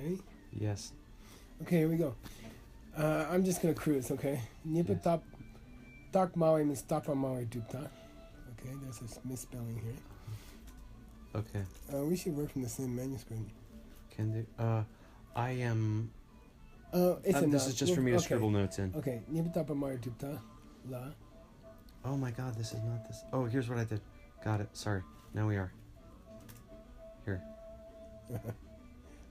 Ready? Yes. Okay, here we go. I'm just gonna cruise, okay? Nipa top tak Maui means tapa Maui dupta. Okay, there's this misspelling here. Okay. We should work from the same manuscript. Can do. I am. It's enough. This is just for me to scribble notes in. Okay, Nipa tapa Maui dupta la. Oh my God, this is not this. Oh, here's what I did. Got it. Sorry. Now we are. Here.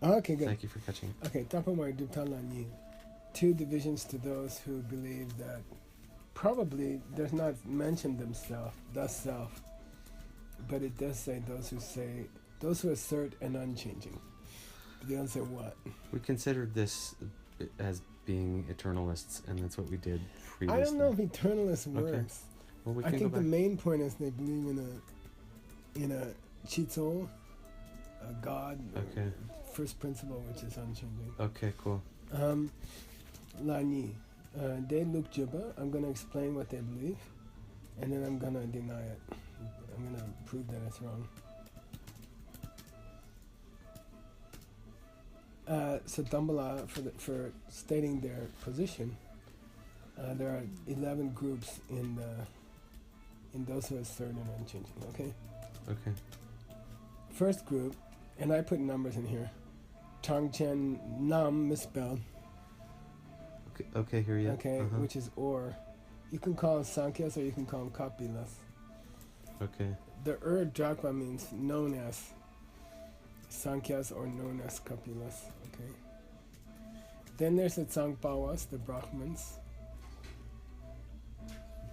Okay, good. Thank you for catching it. Okay, tapa Maui dupta la ni. 2 divisions to those who believe that probably does not mention themselves, thus self, but it does say those who assert an unchanging. They don't say what. We considered this as being eternalists, and that's what we did previously. I don't know if eternalist works. Okay. Well, we I can think go the back. main point is they believe in a chitso, a God, Okay. first principle, which is unchanging. Okay, cool. Lani, they look juba. I'm going to explain what they believe, and then I'm going to deny it. I'm going to prove that it's wrong. So Dambala, for stating their position, there are 11 groups in those who assert an unchanging. Okay. Okay. First group, and I put numbers in here. Tangchen Nam misspelled. Okay, here you. Okay, which is or. You can call them Sankhya's or you can call them Kapilas. Okay. The Drakma means known as Sankhya's or known as Kapilas. Okay. Then there's the Tsangpawas, the Brahmins.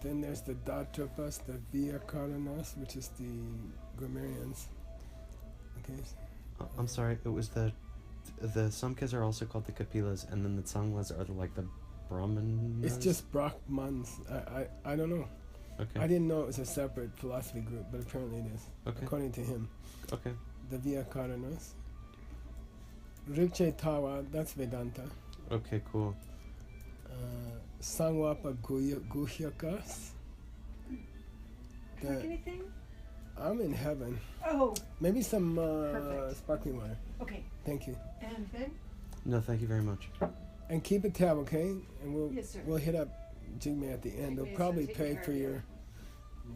Then there's the Datrapas, the Vyakaranas, which is the grammarians. Okay. I'm sorry. It was the Samkhas are also called the Kapilas, and then the Tsanglas are like the Brahmanas. It's just Brahmans. I don't know. Okay. I didn't know it was a separate philosophy group, but apparently it is. Okay. According to him. Okay. The Vyakaranas. Rikche Tawa, that's Vedanta. Okay, cool. Sangwapa Guhyakas. Drink anything? I'm in heaven. Oh. Maybe some Perfect. sparkling water. Okay. Thank you. And Ben? No, thank you very much. And keep a tab, okay? And Yes, sir. we'll hit up Jigme at the end. They'll Jigme's probably taking pay care for of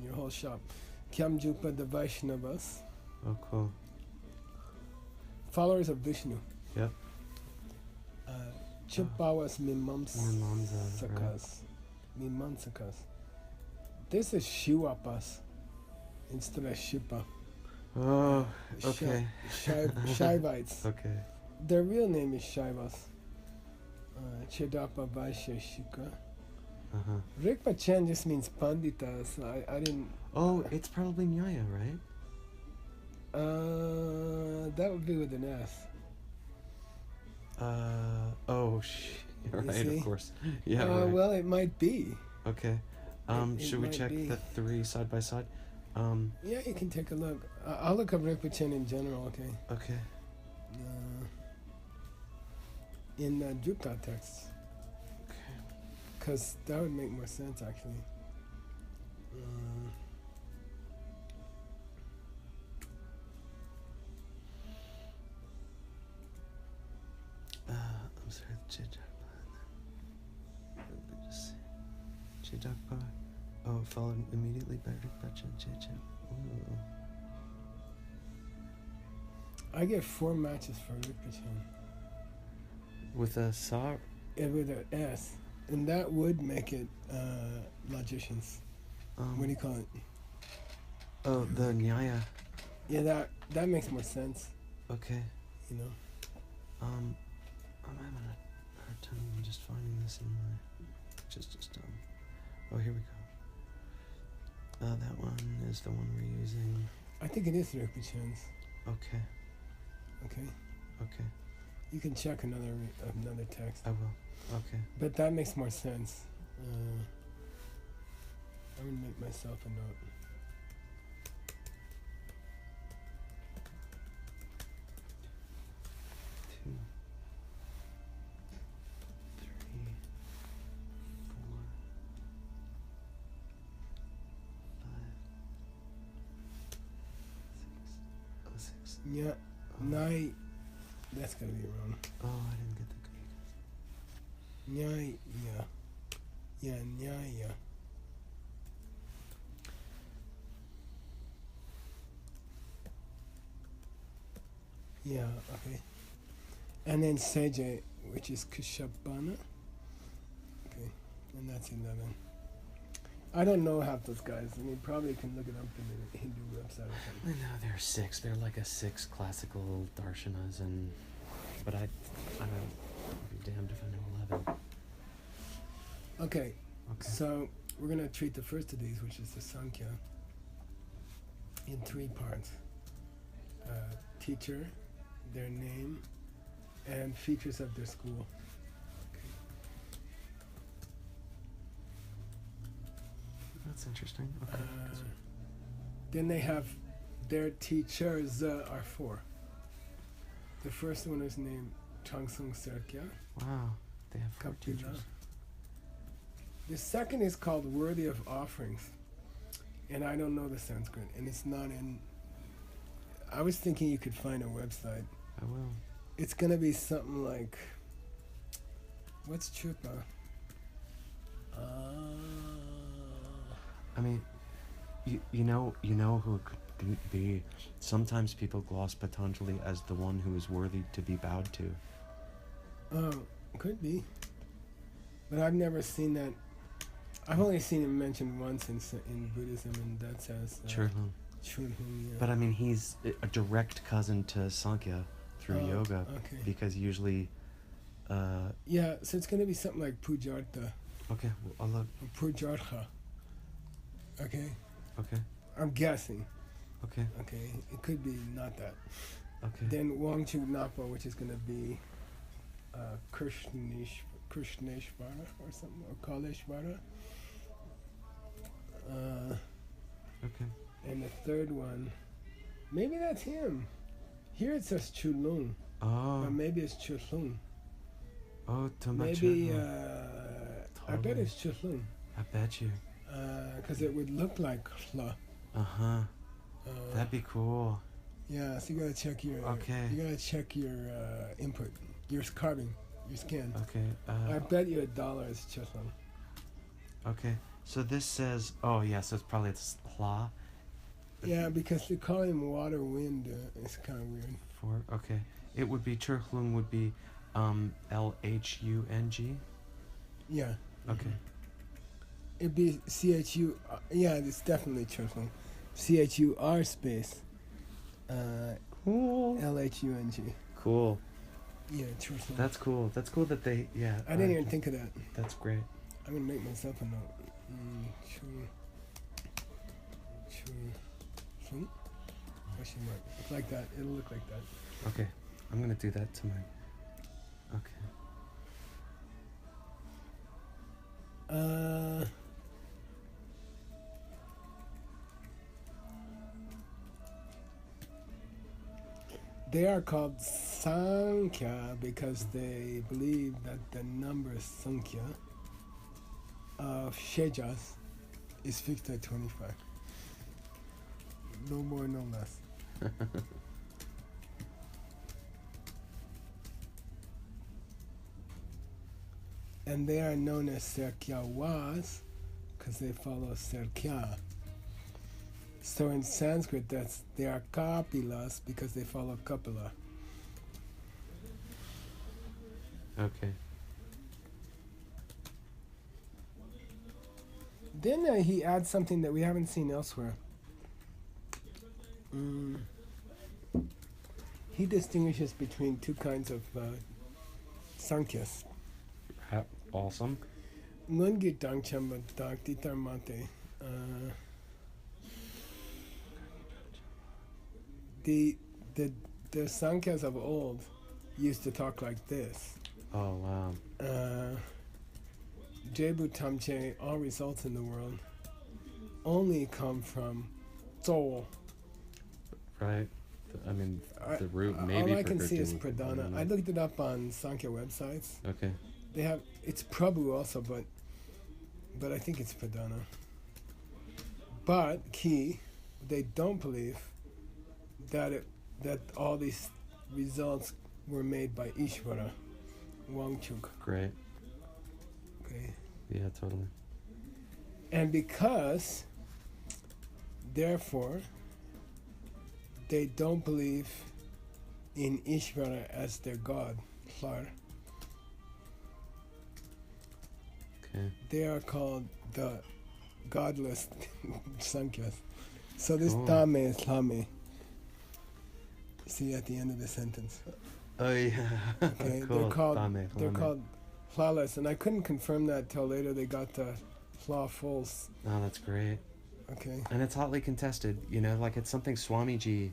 your whole shop. Kyamjupa the Vaishnavas. Oh, cool. Followers of Vishnu. Yep. Chipawas Mimamsakas. right. Mimamsakas. This is Shivapas instead of Shipa. Oh, okay. Shivites. Okay. Their real name is Shaivas. Chedapa Vaishya Shika. Rikpa Chen just means Pandita, so I didn't. Oh, it's probably Nyaya, right? That would be with an S. Oh, right, see? of course. Yeah, right. Well, it might be. Okay. It Should we might check be. the 3 side by side? Yeah, you can take a look. I'll look up Rikpa Chen in general, okay? Okay. In Jupta texts. Okay. Because that would make more sense, actually. I'm sorry, Chidakpa. Let me just see. Chidakpa. Oh, followed immediately by Rikpacha Chechen. I get 4 matches for Rikpa Chen. With a Sa? With an S. And that would make it logicians. What do you call it? Oh, the Nyaya. Yeah, that makes more sense, Okay. you know. I'm having a hard time just finding this in my... Which is just dumb. Oh, here we go. That one is the one we're using. I think it is Rikpa Chen's. Okay. Okay? Okay. You can check another text. I will. Okay. But that makes more sense. I'm going to make myself a note. Two, three, four, five, 6. Oh, 6. Yeah. Nai That's gonna be wrong. Oh, I didn't get the Greek. Nyaya. Yeah, nyaya. Yeah, okay. And then Seje, which is Kushabana. Okay, and that's 11. I don't know half those guys. I mean, probably can look it up in the Hindu website or I something. know there are 6. They're like a 6 classical darshanas, but I don't. I'd be damned if I know 11. Okay, Okay. so we're gonna treat the first of these, which is the Sankhya, in 3 parts. Teacher, their name, and features of their school. That's interesting. Okay. Then they have their teachers are 4. The first one is named Changsung Serkya, Wow. They have 4 Kapila. teachers. The second is called Worthy of Offerings, and I don't know the Sanskrit, and it's not in. I was thinking you could find a website. I will. It's gonna be something like. What's Chupa? I mean, you know who it could be. Sometimes people gloss Patanjali as the one who is worthy to be bowed to. Oh, could be. But I've never seen that. I've only seen it mentioned once in Buddhism, and that says Churlum. Churlum, yeah. But I mean, he's a direct cousin to Sankhya through yoga, Okay. because usually. Yeah, so it's gonna be something like Pujarta Okay, well, I'll look. or Pujartha. Okay, Okay, I'm guessing. okay, Okay, it could be not that. okay. Then Wangchu Napa, which is gonna be Krishneshvara or something, or Kaleshvara. Okay. And the third one, maybe that's him. Here it says Chulung, Oh, or maybe it's Chulung. oh, Maybe I bet Totally. it's Chulung, I bet you. because it would look like Hla. Uh-huh. That'd be cool. Yeah, so you gotta check your. Okay. You gotta check your input, your carving, your scan. Okay. I bet you $1 is Chulung. Okay. So this says, oh yeah, so it's Hla. Yeah, because they call him water wind. It's kind of weird. Okay. It would be Churhlung would be LHUNG. Yeah. Okay. It'd be CHU. Yeah, it's definitely Chulung. CHUR space. Cool. LHUNG. Cool. Yeah, Chulung. That's cool. That's cool that they, yeah. I didn't even think of that. That's great. I'm gonna make myself a note. Chulung. Question mark. It's like that. It'll look like that. Okay. I'm gonna do that to my. Okay. They are called Sankhya because they believe that the number Sankhya of Shejas is fixed at 25. No more, no less. And they are known as Serkyawas because they follow Serkya. So in Sanskrit, they are Kapilas because they follow Kapila. Okay. Then he adds something that we haven't seen elsewhere. He distinguishes between 2 kinds of Sankhya's. Awesome. Ngungi Dangchamba Titar Mate. The Sankhya's of old used to talk like this. Oh wow. Jebu Tamche, all results in the world, only come from Zol. Right. I mean, the root maybe. All I for can see is Kirti. Pradhana. I looked it up on Sankhya websites. Okay. They have, it's Prabhu also, but I think it's Pradhana. But key, they don't believe that all these results were made by Ishvara, Wangchuk. Great. Okay. Yeah, totally. And because, therefore, they don't believe in Ishvara as their god, Hlar, Okay. they are called the godless Sankhyas. So this Cool. Tame is Lame. See at the end of the sentence. Oh yeah. Okay, Cool. they're called Lame. flawless, and I couldn't confirm that till later. They got the flaw false. Oh, that's great. Okay. And it's hotly contested. You know, like it's something Swamiji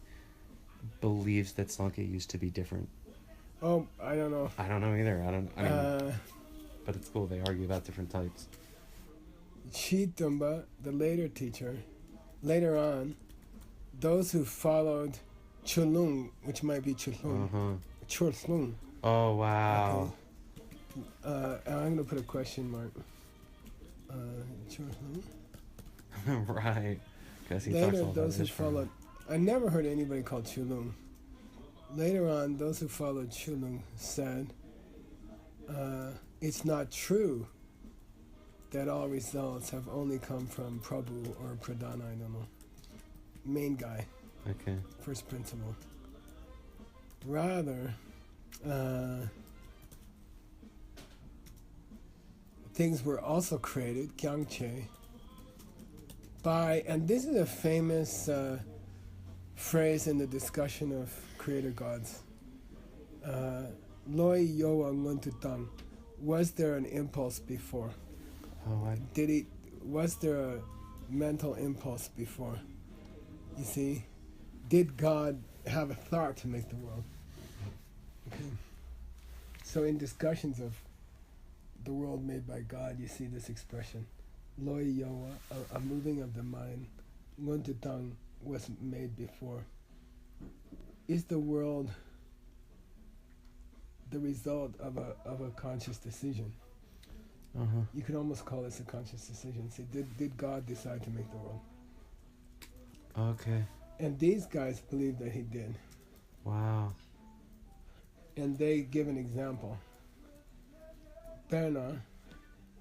believes that Sankhya used to be different. Oh, I don't know. I don't know either. I don't but it's cool. They argue about different types. Chitumba, the later teacher, later on, those who followed Chulung, which might be Chulung, Chulung. Oh wow. Okay. I'm gonna put a question mark. Chulung. Right. Because he talks Later, all about those who Ishvara. followed, I never heard anybody called Chulung. Later on, those who followed Chulung said, it's not true that all results have only come from Prabhu or Pradhana, I don't know. Main guy, Okay. first principle. Rather, things were also created, Gyangche, by, and this is a famous phrase in the discussion of creator gods. Loi Yoa Nguntutang. Was there an impulse before? Oh, Was there a mental impulse before? You see? Did God have a thought to make the world? Okay. So in discussions of the world made by God, you see this expression. Loi Yoa, a moving of the mind. Nguntutang was made before. Is the world the result of a conscious decision? You could almost call this a conscious decision. See, did God decide to make the world? Okay. And these guys believe that he did. Wow. And they give an example. Bernard.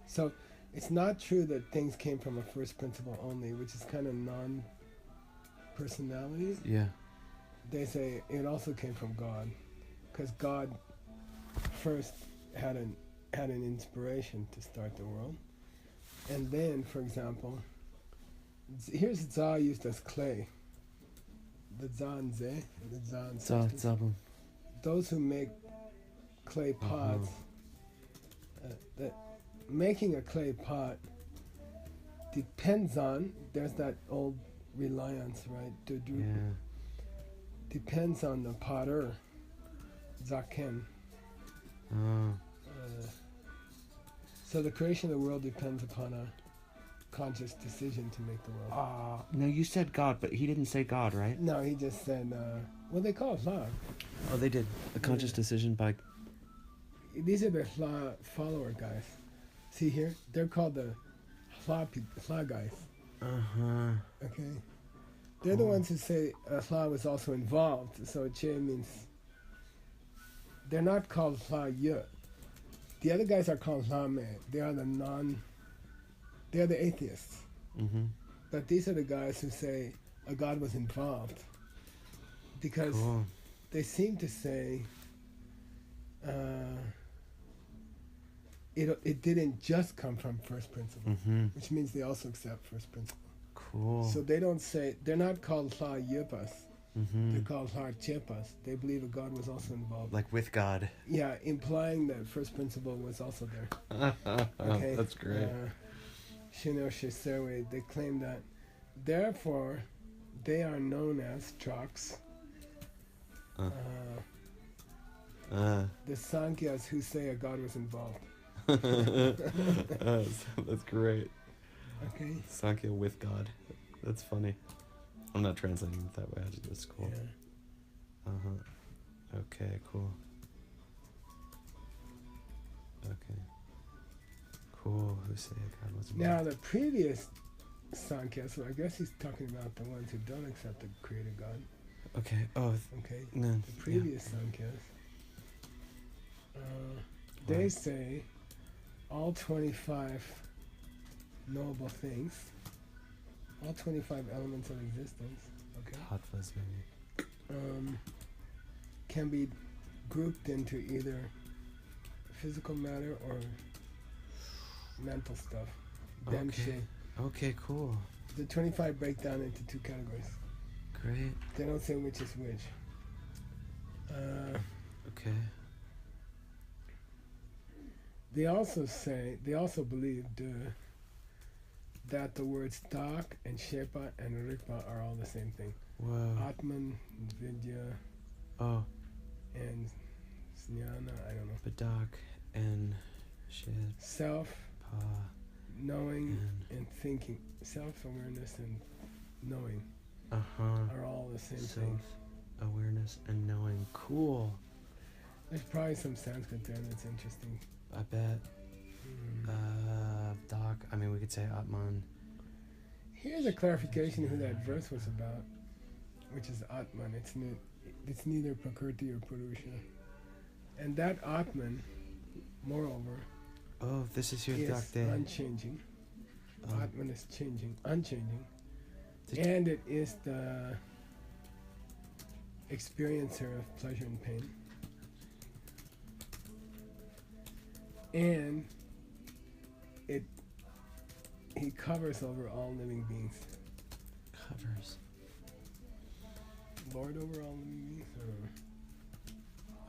So it's not true that things came from a first principle only, which is kind of non-personality. Yeah. They say it also came from God, because God first had an inspiration to start the world, and then, for example, here's Za used as clay. The Za and Ze, the Za and Ze. Those who make clay pots, making a clay pot depends on, there's that old reliance, right? Yeah. Depends on the potter, Zaken. So the creation of the world depends upon a conscious decision to make the world. No, you said God, but he didn't say God, right? No, he just said, what they call it, Hla. Oh, they did. A conscious decision by... These are the Hla follower guys. See here? They're called the Hla guys. Okay? They're the ones who say Hla was also involved. So Che means... They're not called Hla Ye. The other guys are called Hla Me. They are the atheists. But these are the guys who say a God was involved. Because they seem to say it didn't just come from first principle, which means they also accept first principle. Cool. So they don't say, they're not called Hla Yepas. They're called Hla Chepas. They believe a God was also involved. Like with God. Yeah, implying that first principle was also there. Okay. That's great. Shino Shiserwe, they claim that, therefore, they are known as Trox. The Sankhyas who say a God was involved. That's great. Okay. Sankhya with God. That's funny. I'm not translating it that way. It's cool. Yeah. Okay, cool. Okay. Cool. Who say a God was involved? Now the previous Sankhya, so I guess he's talking about the ones who don't accept the creator God. Okay. Oh. Okay. No. The previous Sankhya's They say all 25 knowable things, all 25 elements of existence, okay, Hot fuzz, baby. can be grouped into either physical matter or mental stuff. Okay. Okay, cool. The 25 break down into 2 categories. Great. They don't say which is which. Okay. They also believe that the words Tak and Shepa and Rikpa are all the same thing. Whoa. Atman, Vidya, Oh, and Jnana, I don't know. Badak and shit. Self, Pa. knowing, and thinking. Self-awareness and knowing are all the same thing. Awareness and knowing. Cool. There's probably some Sanskrit there that's interesting. I bet. Doc. I mean, we could say Atman. Here's a clarification who that verse was about, which is Atman. It's neither Prakriti or Purusha. And that Atman, moreover, Oh, this is your is Doc Day. unchanging. Atman is unchanging. Did And it is the experiencer of pleasure and pain. And he covers over all living beings. Covers. Lord over all living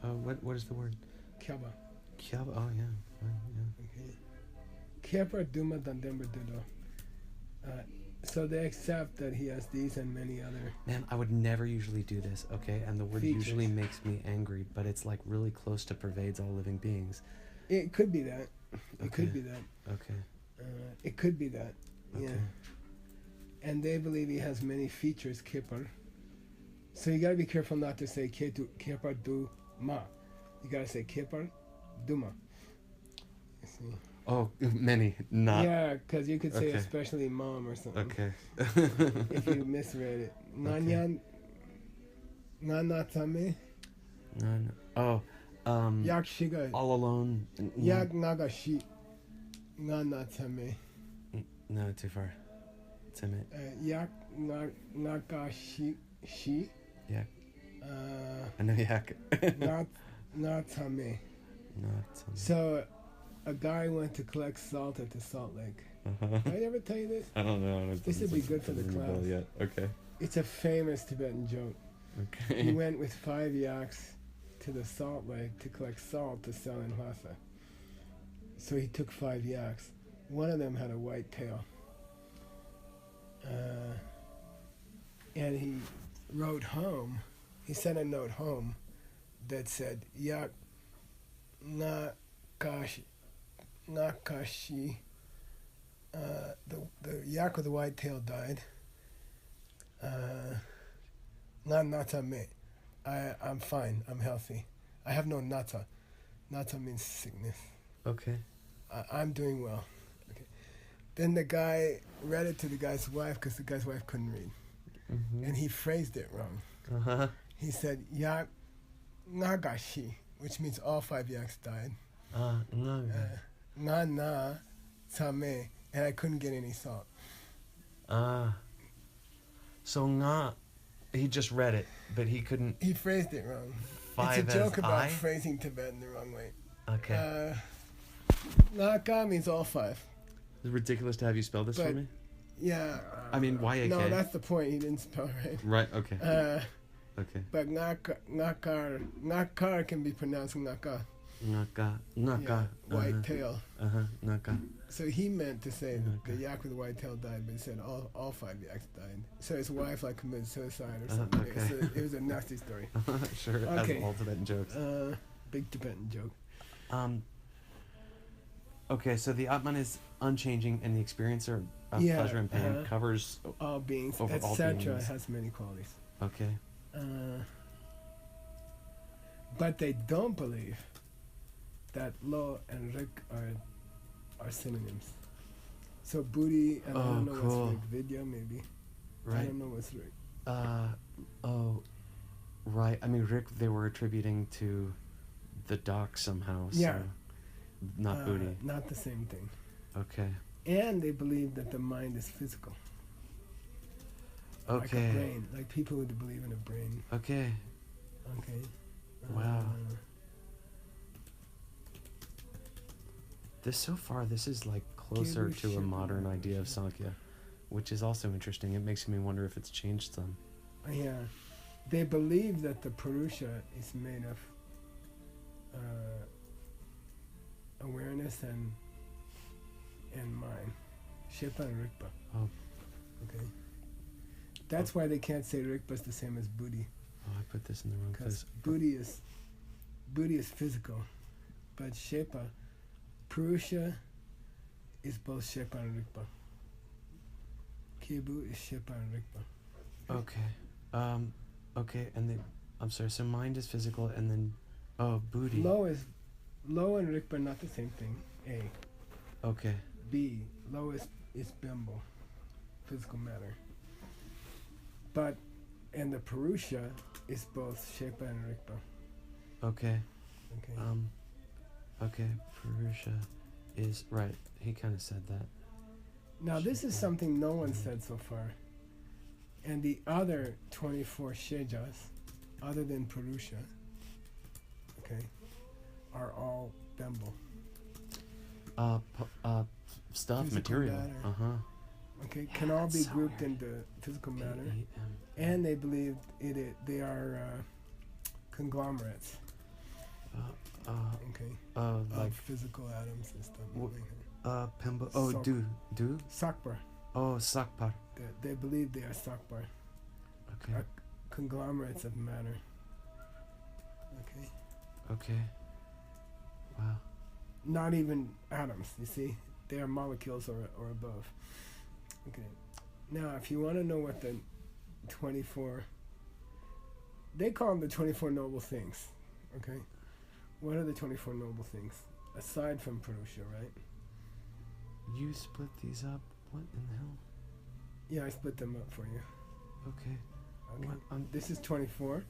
beings? What is the word? Kyaba. Kyab. Oh, yeah. Yeah. Okay. Kyapa Duma Dandemba Dido. So they accept that he has these and many other. Man, I would never usually do this, okay? And the word features. usually makes me angry, but it's like really close to pervades all living beings. It could be that. It Okay. could be that. Okay. It could be that. Okay. Yeah. And they believe he has many features, Kipar. So you gotta be careful not to say Kipar Duma. You gotta say Kipar Duma. You see? Oh, many, not. Yeah, because you could say Okay. especially mom or something. Okay. If you misread it. Nanyan Nanatame No. Oh, Yak Shiga all alone. Yak Nagashi Nanatame No, too far. Timid. Yak Nagashi Shi Yak. I know yak. Natame. Not. So a guy went to collect salt at the salt lake. Did I ever tell you this? I don't know. This would be good for the class. Yet. Okay. It's a famous Tibetan joke. Okay. He went with 5 yaks to the salt lake to collect salt to sell in Lhasa. So he took 5 yaks. One of them had a white tail. And he wrote home. He sent a note home that said, Yak Nakashi. The yak with the white tail died. Nata me. I'm fine. I'm healthy. I have no nata. Nata means sickness. Okay. I'm doing well. Okay. Then the guy read it to the guy's wife because the guy's wife couldn't read. Mm-hmm. And he phrased it wrong. Uh-huh. He said, Yak Nagashi, which means all 5 yaks died. No. Na tame, and I couldn't get any salt. So nga, he just read it, but he couldn't. He phrased it wrong. 5 it's a joke as about I? phrasing Tibetan the wrong way. Okay. Naka means all 5. It's ridiculous to have you spell this for but- me. Yeah. I mean, Y-A-K. No, that's the point. He didn't spell right. Right. Okay. Okay. But nakar can be pronounced naka. Naka. Yeah, white tail. Naka. So he meant to say Naka. the yak with the white tail died, but he said all 5 yaks died. So his wife like committed suicide or something. okay. So it was a nasty story. Sure. Okay. As all Tibetan jokes. Big Tibetan joke. Okay, so the Atman is unchanging, and the experiencer of Yeah, pleasure and pain covers. All beings, Over all etc. beings. has many qualities. Okay. But they don't believe that Lo and Rik are synonyms. So Buddhi, and I don't know cool. what's Rik, Vidya maybe. I Right. don't know what's Rik. Oh, right. I mean, Rick, they were attributing to the dock somehow. Yeah. So not booty. Not the same thing. Okay. And they believe that the mind is physical. Like a Okay. brain, like people who believe in a brain. Okay. Okay. Wow. So far, this is like closer to a modern idea of Sankhya, which is also interesting. It makes me wonder if it's changed some. Yeah. They believe that the Purusha is made of awareness and mind. Shepa and Rigpa. Oh. Okay. That's why they can't say Rigpa is the same as Buddhi. Oh, I put this in the wrong place. Because Buddhi is physical, but Shepa, Purusha, is both Shepa and Rigpa. Kebu is Shepa and Rigpa. Okay. Okay, and I'm sorry, so mind is physical and then Buddhi. Low and Rigpa are not the same thing. A. Okay. B. Low is Bimbo, physical matter. But and the Purusha is both Shepa and Rigpa. Okay. Okay. Okay, Purusha is right. He kind of said that. Now this is something no one said so far. And the other 24 Shejas, other than Purusha, okay, are all Bimbo. Stuff, Physical material. matter. Okay, can all be grouped into physical matter. And they believe they are conglomerates. Okay. Like of physical atoms and stuff. Pemba. Oh, do. Sakbar. Oh, Sakpar. They believe they are Sakbar. Okay. Are conglomerates of matter. Okay. Okay. Wow. Not even atoms, you see? They are molecules or above. Okay. Now, if you want to know what the 24... They call them the 24 noble things. Okay? What are the 24 noble things? Aside from Purusha, right? You split these up? What in the hell? Yeah, I split them up for you. Okay. What, this is 24,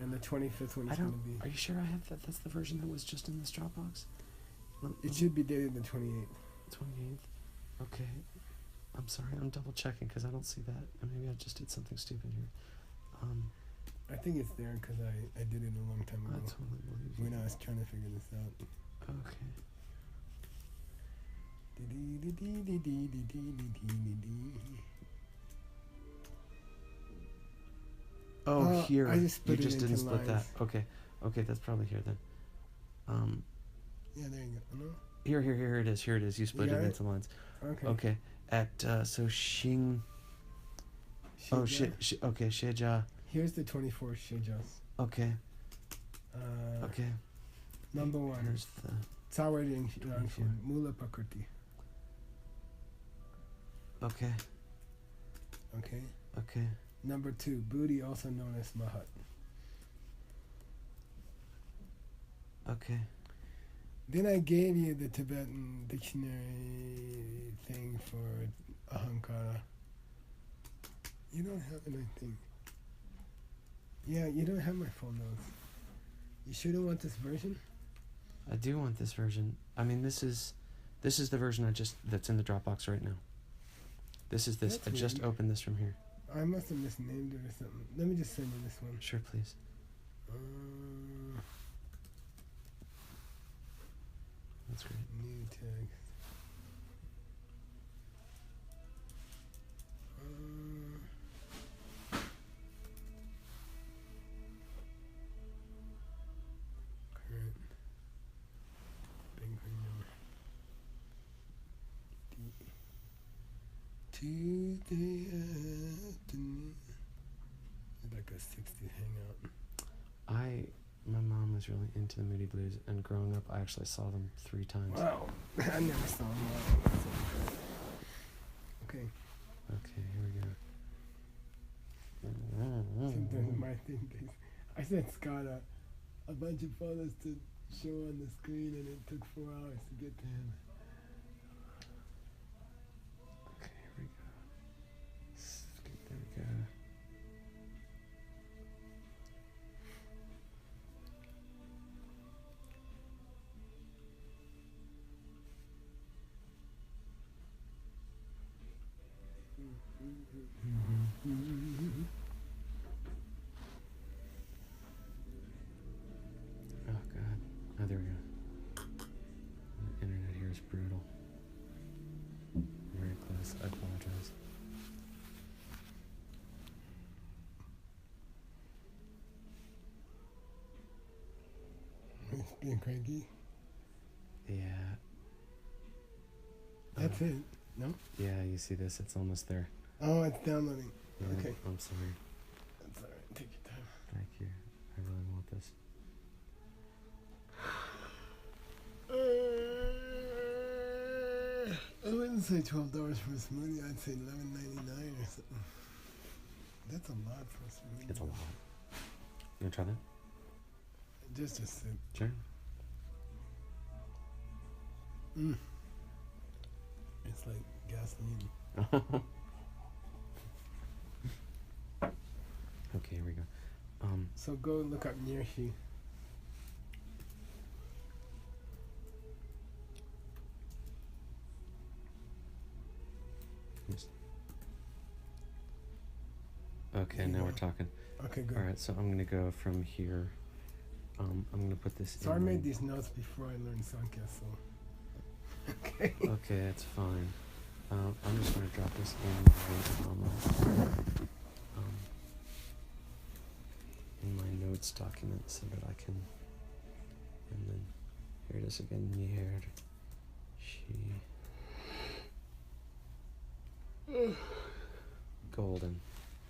and the 25th one is going to be... Are you sure I have that? That's the version that was just in this Dropbox? It should be dated the 28th. 28th? Okay. I'm sorry, I'm double checking because I don't see that. And maybe I just did something stupid here. I think it's there because I did it a long time ago. I totally believe you. When I was trying to figure this out. Okay. Oh, here. I just split you just it didn't into split lines. that. Okay. Okay, that's probably here then. Yeah, there you go. No? Here it is. Here it is. You split it into lines. Okay. Okay. At so Xing. Oh shit. Okay, Sheja. Here's the 24 Shejas. Okay. Okay. Number 1. Here's the Tsawaring Rangshin, Mula Pakriti. Okay. Okay. Okay. Number 2, Buddhi, also known as Mahat. Okay. Then I gave you the Tibetan dictionary thing for Ahankara. You don't have it, I think. Yeah, you don't have my full notes. You sure don't want this version? I do want this version. I mean, this is the version that's in the Dropbox right now. This is this. That's I just weird. opened this from here. I must have misnamed it or something. Let me just send you this one. Sure, please. That's great. New text. Current. Bank number. Tuesday afternoon. It's like a 60s hangout. My mom was really into the Moody Blues, and growing up, I actually saw them 3 times. Wow. I never saw them. Okay. Okay, here we go. Sometimes my thing takes... I sent Scott a bunch of photos to show on the screen, and it took 4 hours to get to him. Okay, here we go. There we go. being cranky. Yeah. That's it. No? Yeah, you see this? It's almost there. Oh, it's downloading. Yeah, Okay. I'm sorry. That's alright. Take your time. Thank you. I really want this. I wouldn't say $12 for a smoothie. I'd say $11.99 or something. That's a lot for a smoothie. It's a lot. You want to try that? Just a sip. Sure. It's like gasoline. Okay, here we go. So go look up Nirshi. Yes. Okay, now we're talking. Okay, good. All right, so I'm going to go from here. I'm going to put this So in. I made these notes before I learned Sankhya, so... Okay. Okay, it's fine. I'm just going to drop this in my notes document so that I can... And then here it is again. Nyer, she... Golden.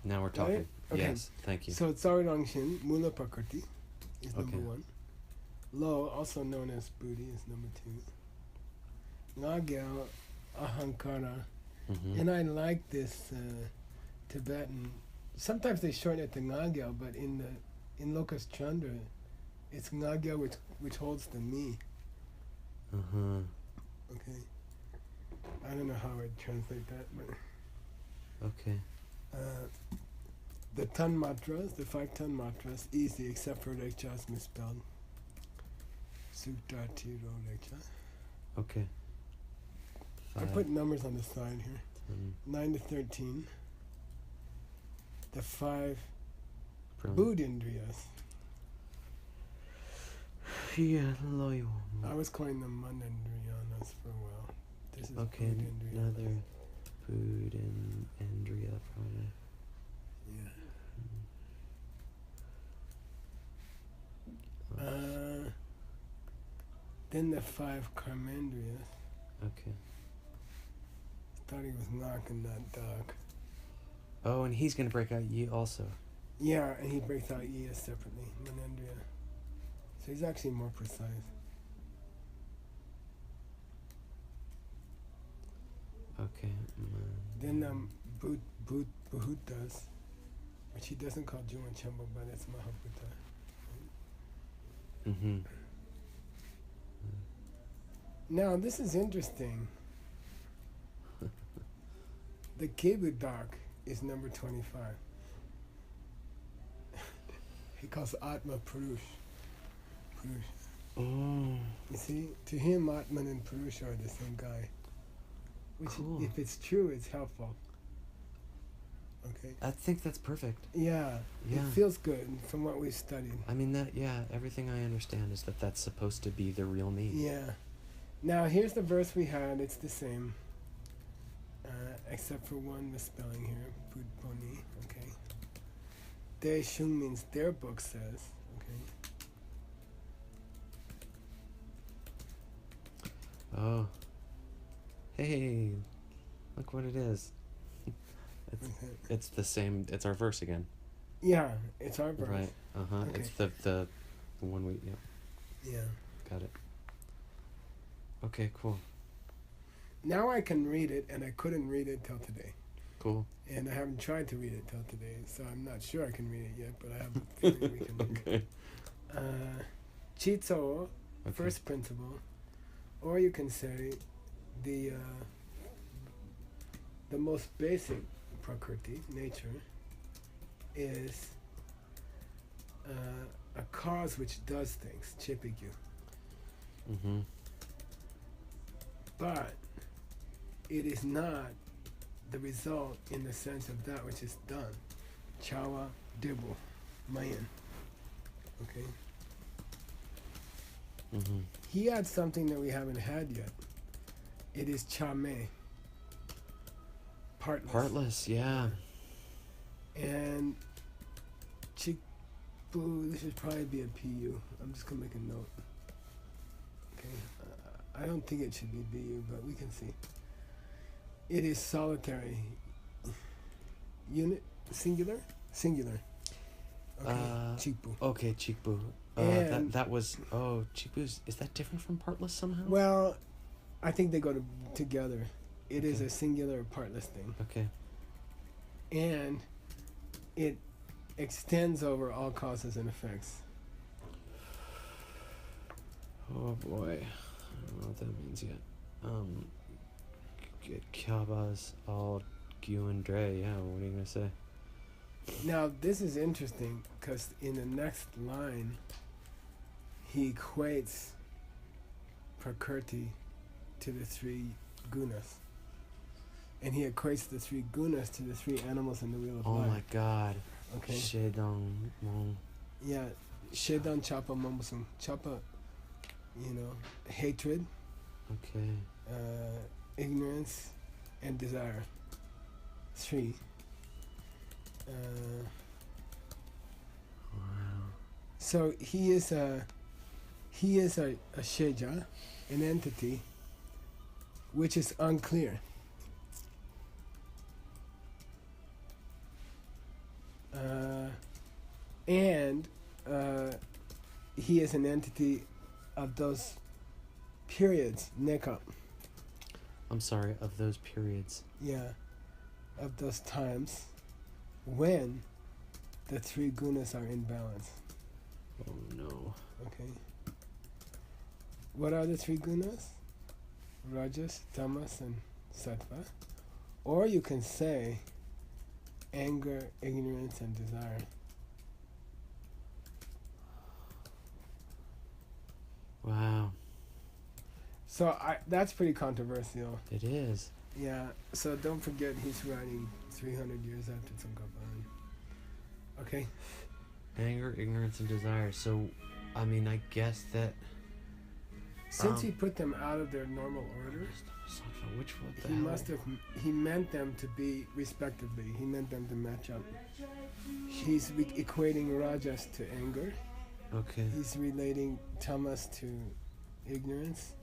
Now we're talking. Right? Okay. Yes, thank you. So Tsar Rangshin, Mula Prakriti, is number Okay. 1. Lo, also known as Buddhi, is number 2. Nagyal, Ahankara. Mm-hmm. And I like this Tibetan. Sometimes they shorten it to Nagyal, but in Lokas Chandra, it's Nagyal which holds the me. Uh-huh. Okay. I don't know how I'd translate that, but... Okay. The ton matras, the 5 ton matras, easy except for Recha is misspelled. Sutta Tiro Recha. Okay. I put numbers on the side here. 9 to 13. The 5 Buddhindriyas. Yeah, loyal. I was calling them Manindriyanas for a while. This is Okay, Buddhindriya. another Buddhindriya probably. Yeah. Then the 5 Karmendriyas. Okay. Thought he was knocking that dog. Oh, and he's going to break out Yi also. Yeah, and he breaks out Iya separately, Manindriya. So he's actually more precise. Okay. Then Bhutas, which he doesn't call Juman Chamba, but it's Mahabhuta. Mm-hmm. Now, this is interesting. The Kebudak is number 25. He calls Atma Purush. Oh. You see, to him, Atman and Purusha are the same guy. Which, Cool. if it's true, it's helpful. Okay. I think that's perfect. Yeah, Yeah. it feels good from what we've studied. I mean, everything I understand is that that's supposed to be the real me. Yeah. Now, here's the verse we had. It's the same. Except for one misspelling here. Pudponi. Okay. De Shung means their book says. Okay. Oh. Hey, look what it is. It's the same. It's our verse again. Yeah, it's our verse. Right. Uh-huh. Okay. It's the one we. Yeah. Yeah. Got it. Okay. Cool. Now I can read it, and I couldn't read it till today. Cool. And I haven't tried to read it till today, so I'm not sure I can read it yet, but I have a feeling we can read it. Okay. Chitso, Okay. first principle, or you can say the most basic prakriti, nature, is a cause which does things, chipigyu. Mm-hmm. But it is not the result in the sense of that which is done. Chawa, dibu, mayan. Okay? Mm-hmm. He adds something that we haven't had yet. It is chame. Partless. Partless, yeah. And chikbu, this should probably be a PU. I'm just going to make a note. Okay. I don't think it should be BU, but we can see. It is solitary. Unit? Singular? Singular. Okay. Chikbu. Okay, Chikbu. That was... Oh, Chikbu, is that different from partless somehow? Well, I think they go together. It is a singular partless thing. Okay. And it extends over all causes and effects. Oh boy. I don't know what that means yet. Kyabas all Gyu and Dre, yeah, what are you gonna say? Now, this is interesting because in the next line, he equates Prakriti to the three gunas. And he equates the three gunas to the three animals in the Wheel of Life. Oh my god. Okay. Shedong Mong. Yeah. Shedan Chapa Momusum. Chapa, hatred, Okay. ignorance, and desire. Three. Wow. So he is a sheja, an entity, which is unclear. And he is an entity of those periods, nekap. I'm sorry, of those periods. Yeah, of those times when the three gunas are in balance. Oh no. Okay. What are the three gunas? Rajas, tamas, and sattva. Or you can say anger, ignorance, and desire. Wow. So that's pretty controversial. It is. Yeah, so don't forget he's writing 300 years after Tsongkhapa. Okay? Anger, ignorance, and desire. So, I mean, I guess that... Since he put them out of their normal order, Which one? He meant them to be respectively. He meant them to match up. He's equating rajas to anger. Okay. He's relating tamas to ignorance.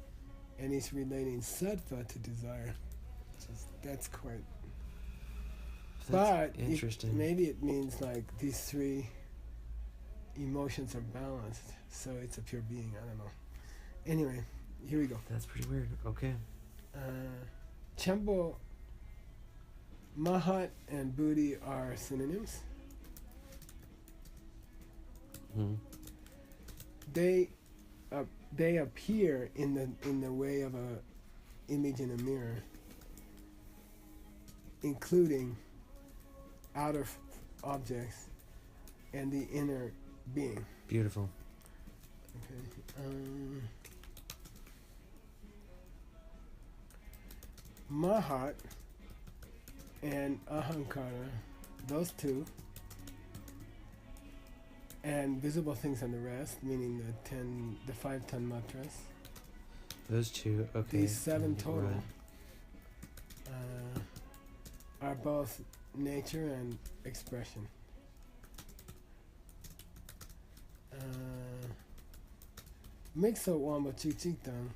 And he's relating sattva to desire. That's quite... That's interesting. Maybe it means like these three emotions are balanced. So it's a pure being. I don't know. Anyway, here we go. That's pretty weird. Okay. Chambo, Mahat, and Buddhi are synonyms. Hmm. They appear in the way of a image in a mirror, including outer objects and the inner being. Beautiful. Okay. Mahat and Ahankara, those two, and visible things and the rest, meaning the 5 tanmatras. Those two, okay. These 7 total Right. are both nature and expression. Mixo Wamba Chichitan,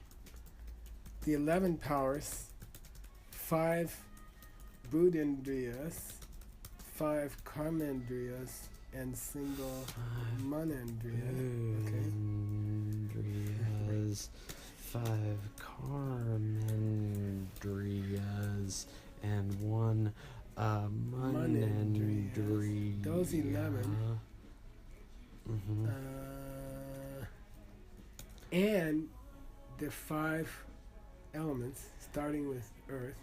the 11 powers, 5 Buddhendriyas, 5 Karmendriyas, and single Manendriya. Okay. Mandriyas, 5 Karmendriyas, and 1 Manendriya. Those 11. Mm-hmm. And the 5 elements, starting with earth.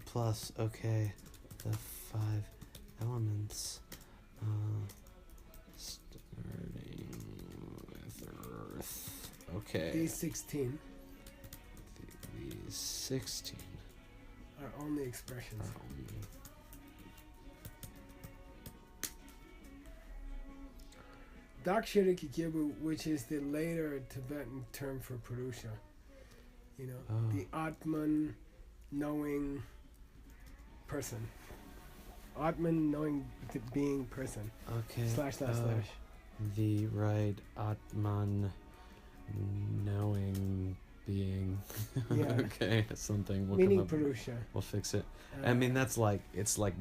Plus, okay, the 5 elements, starting with earth. Okay. These 16 These 16 are only expressions. are only... Dakshiriki Kibu, which is the later Tibetan term for Purusha. The Atman knowing person. Atman knowing being person. Okay. // The right Atman knowing being. Yeah. Okay, something. We'll Meaning come up, Purusha. we'll fix it. I mean, that's like, it's like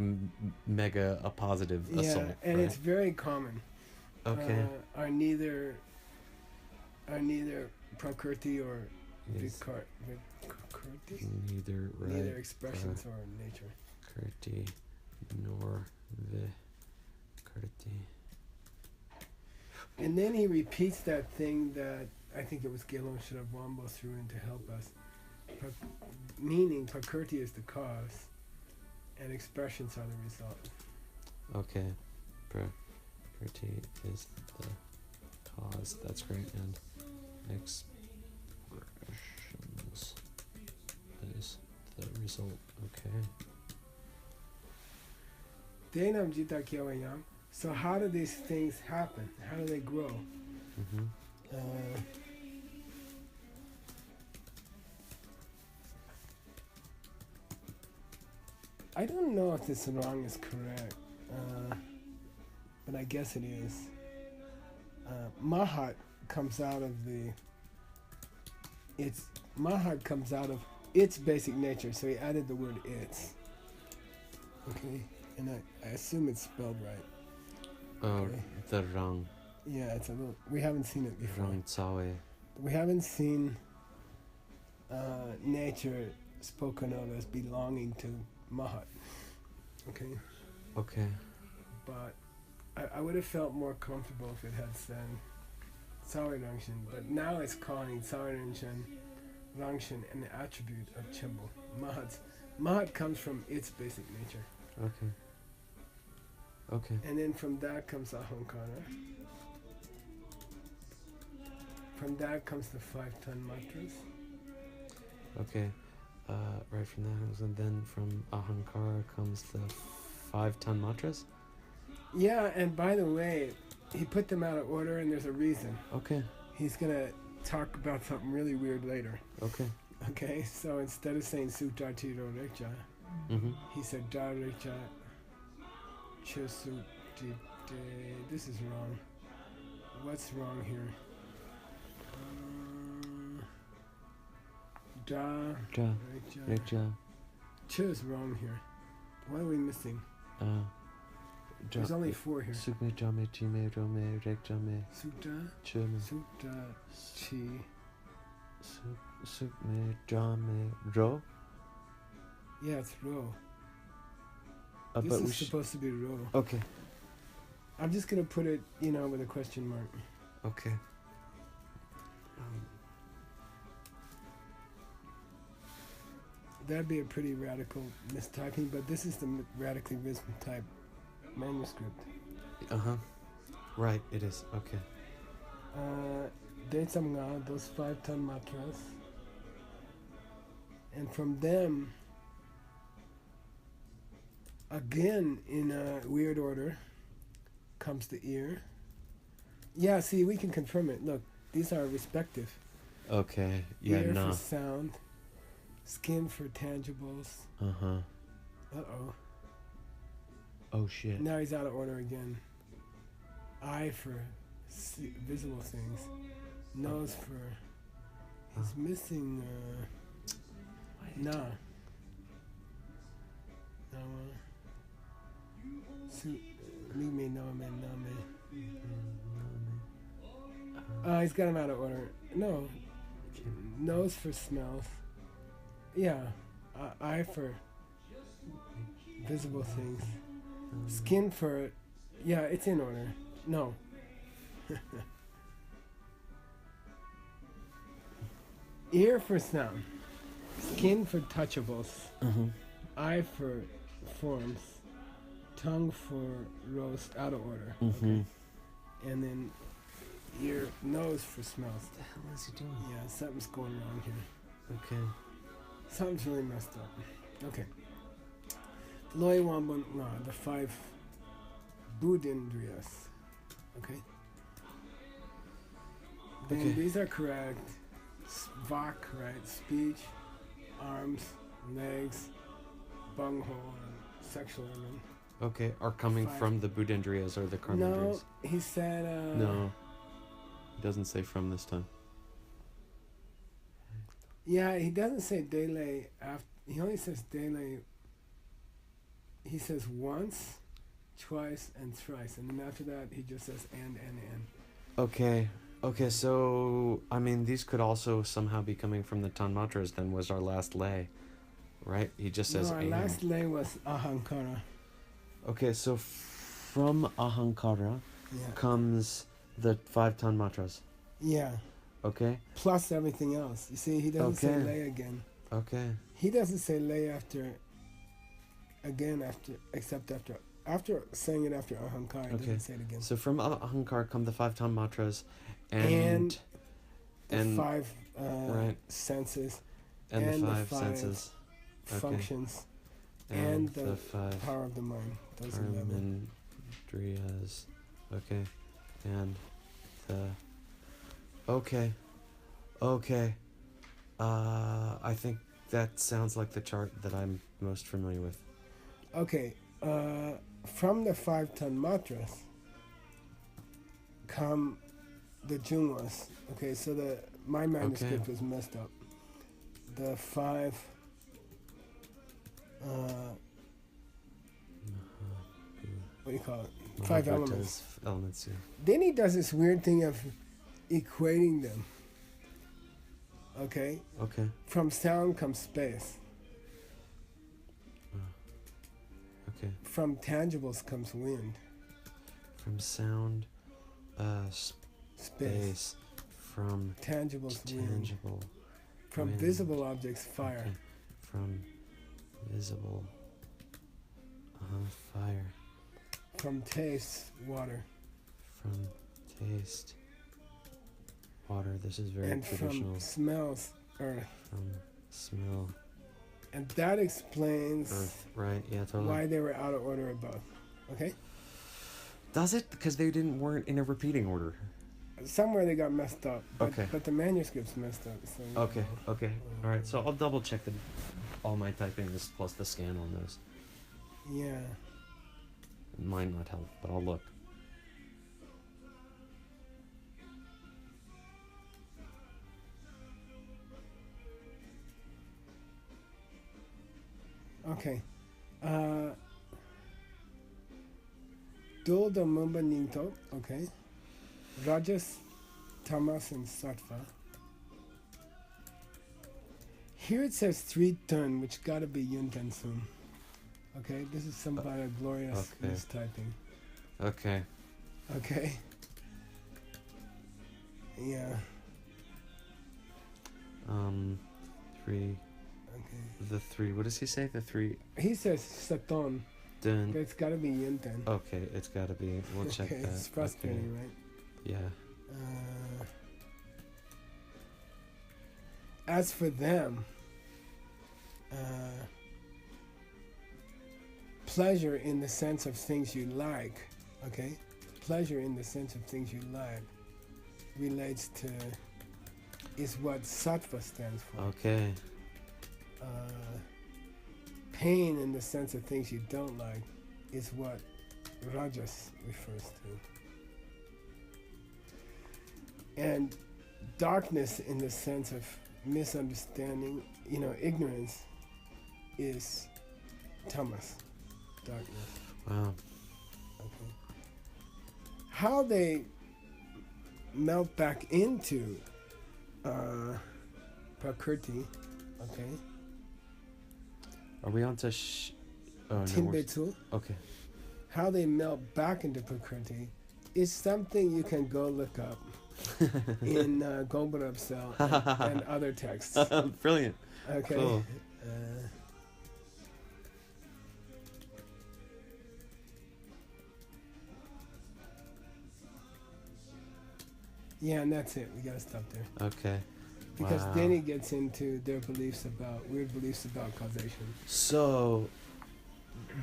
mega a positive assault, and right? it's very common. Okay. Are neither prakriti or Is vikriti, neither right. neither expressions or nature. Prakriti nor Vikriti. And then he repeats that thing that I think it was Gilon Shravambo threw in to help us. Meaning prakriti is the cause and expressions are the result. Okay. Prakriti is the cause. That's great. And expressions is the result. Okay. Denam jita kyavayam. So how do these things happen? How do they grow? Mm-hmm. I don't know if this wrong is correct, but I guess it is. Mahat comes out of its basic nature, so he added the word its. Okay, and I assume it's spelled right. Oh, Okay. the Rang. Yeah, it's a little. We haven't seen it before. Rang Tsawe. We haven't seen nature spoken of as belonging to Mahat. Okay, Okay. but I would have felt more comfortable if it had said Tsawe Rangshin, but now it's calling Tsawe Rangshin an attribute of Chimbo. Mahat comes from its basic nature. Okay. Okay. And then from that comes Ahankara. From that comes the 5-ton matras. Okay. Right from that, and then from Ahankara comes the 5-ton mantras. Yeah, and by the way, he put them out of order and there's a reason. Okay. He's gonna talk about something really weird later. Okay. Okay, so instead of saying Sutati Rorecha, Mm-hmm. he said Darecha Chesu. This is wrong. What's wrong here? Ja. Recha. Ch is wrong here. What are we missing? There's only 4 here. Sukme jame chime rome rekjame Sutta, chime. Sutta, Chi. Sukme jame ro. Yeah, it's Ro. But This we is supposed to be Ro. Okay. I'm just gonna put it, with a question mark. Okay. That'd be a pretty radical mistyping, but this is the radically mistyped manuscript. Uh-huh. Right, it is. Okay. Detsamga, those 5-ton matras. And from them, again in a weird order, comes the ear. Yeah, see, we can confirm it. Look, these are respective. Okay. Yeah, Ear no. for sound, skin for tangibles. Uh-huh. Uh-oh. Oh, shit. Now he's out of order again. Eye for visible things. Nose for... He's missing... Na. He's got him out of order. No. Nose for smells. Yeah. Eye for visible things. Skin for... Yeah, it's in order. No. Ear for sound. Skin for touchables. Uh-huh. Eye for forms. Tongue for roast, out of order. Mm-hmm. Okay. And then ear, nose for smells. What the hell is he doing? Yeah, something's going wrong here. Okay. Something's really messed up. Okay. Loi Wambun, no, the 5 Budindriyas. Okay? Then Okay. these are correct. Vak, right? Speech, arms, legs, bunghole, and sexual organ. Okay, are coming 5. from the Budendriyas or the No, Karmendriyas? he said... No. It doesn't say from this time. Yeah, he doesn't say dele after. He only says dele. He says once, twice, and thrice, and then after that he just says and. Okay. Okay, so I mean these could also somehow be coming from the Tanmatras. Then was our last lay, right? He just says No, our and. last lay was ahankara. Okay, so from ahankara Yeah. comes the 5 Tanmatras. Yeah. Okay. Plus everything else. You see, he doesn't say Okay. lay again. Okay. He doesn't say lay after. Again except after saying it after ahankara, he Okay. doesn't say it again. So from ahankara come the 5 Tanmatras, And the and 5 right. senses and and the the 5 5 senses. Okay. functions And and the 5 power of the mind. Those 11. Paramendrayas. Okay. And the. Okay. Okay. I think that sounds like the chart that I'm most familiar with. Okay. From the 5 Tanmatras come the Junwas. Okay, so my manuscript was messed up. The 5 what do you call it? 5 elements. Elements, yeah. Then he does this weird thing of equating them. Okay? Okay. From sound comes space. Okay. From tangibles comes wind. From sound, space. From Tangibles, wind. tangible. From wind. visible objects, fire. Okay. From visible, fire. From taste, water. From taste, water. This is very And traditional. from smells, earth. From smell, And that explains earth. Right? Yeah, totally. why they were out of order above. Okay? Does it? Because they weren't in a repeating order. Somewhere they got messed up. But, Okay. But the manuscript's messed up. So Okay. Okay. All right. So I'll double check all my typing is plus the scan on those. Yeah. It might not help, but I'll look. Okay. Dol do Mumba Ninto. Okay. Rajas, Tamas, and Sattva. Here it says 3 ton, which gotta be Yunten soon. Okay, this is some kind of glorious Okay. mistyping. Okay. Okay. Yeah. 3. Okay. The 3. What does he say? The 3. He says Saton. Dun. But it's gotta be Yunten. Okay, it's got to be. We'll check Okay, that. it's frustrating, right? Yeah. As for them, pleasure in the sense of things you like, okay? Pleasure in the sense of things you like relates to, is what sattva stands for. Okay. Pain in the sense of things you don't like is what rajas refers to. And darkness in the sense of misunderstanding, ignorance, is tamas, darkness. Wow. Okay. How they melt back into prakriti, okay? Are we on to oh, no, Timbetsu. okay. How they melt back into prakriti is something you can go look up in Gombarab Cell and other texts. Brilliant. Okay. Cool. Yeah, and that's it. We gotta stop there. Okay. Because Wow. then he gets into their weird beliefs about causation. So,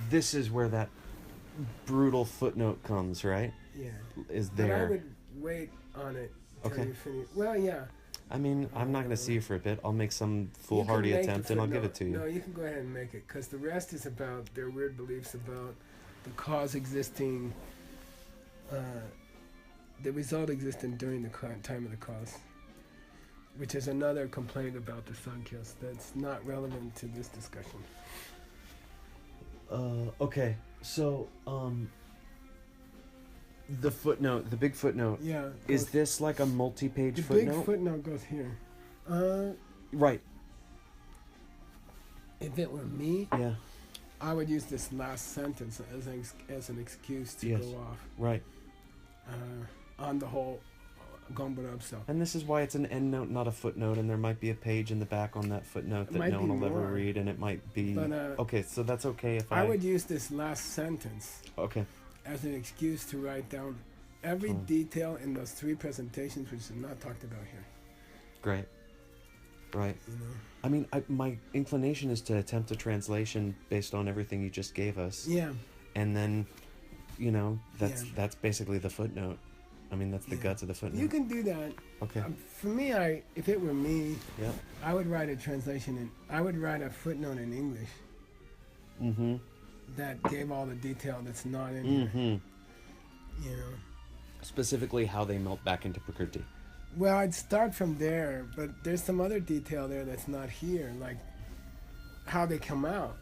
this is where that brutal footnote comes, right? Yeah. Is But I there? would wait on it till Okay. you finish. Well, yeah. I mean, I'm not going to see you for a bit. I'll make some You can foolhardy make the attempt and I'll give it footnote. to you. No, you can go ahead and make it, because the rest is about their weird beliefs about the cause existing, the result existing during the time of the cause. which is another complaint about the Sankhyas that's not relevant to this discussion. Okay, so, the footnote, the big footnote, Yeah. is this like a multi-page the footnote? big footnote goes here. Right. If it were me, Yeah. I would use this last sentence as an excuse to Yes. go off Right. on the whole Gombarab stuff. And this is why it's an endnote, not a footnote, and there might be a page in the back on that footnote It that might no one be will ever more. read, and it might be... But, okay, so that's okay if I would use this last sentence Okay. as an excuse to write down every Cool. detail in those 3 presentations, which is not talked about here. Great. Right. You know? I mean, my inclination is to attempt a translation based on everything you just gave us. Yeah. And then, that's Yeah. that's basically the footnote. I mean, that's the Yeah. guts of the footnote. You can do that. Okay. For me, if it were me, Yeah. I would write a translation I would write a footnote in English Mm-hmm. that gave all the detail that's not in here. Mm-hmm. You know. Specifically how they melt back into Prakriti. Well, I'd start from there, but there's some other detail there that's not here, like how they come out.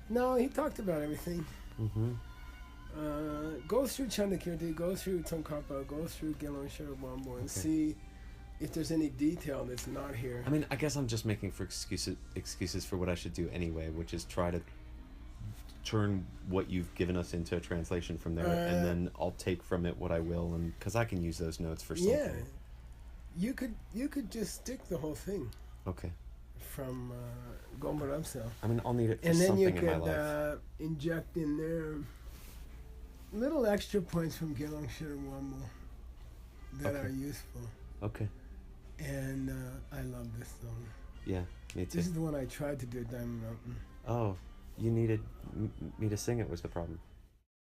No, he talked about everything. Mm-hmm. Go through Chandakirti, go through Tsongkhapa, go through Gelon Sherabambo, and see if there's any detail that's not here. I mean, I guess I'm just making for excuses for what I should do anyway, which is try to turn what you've given us into a translation from there, and then I'll take from it what I will, and because I can use those notes for something. Yeah, you could just stick the whole thing Okay. from Gombar Upsell. I mean, I'll need it for And then something you in my could life. inject in there little extra points from Gelong Sherabambo that Okay. are useful. Okay. And I love this song. Yeah, me too. This is the one I tried to do at Diamond Mountain. Oh, you needed me to sing it was the problem.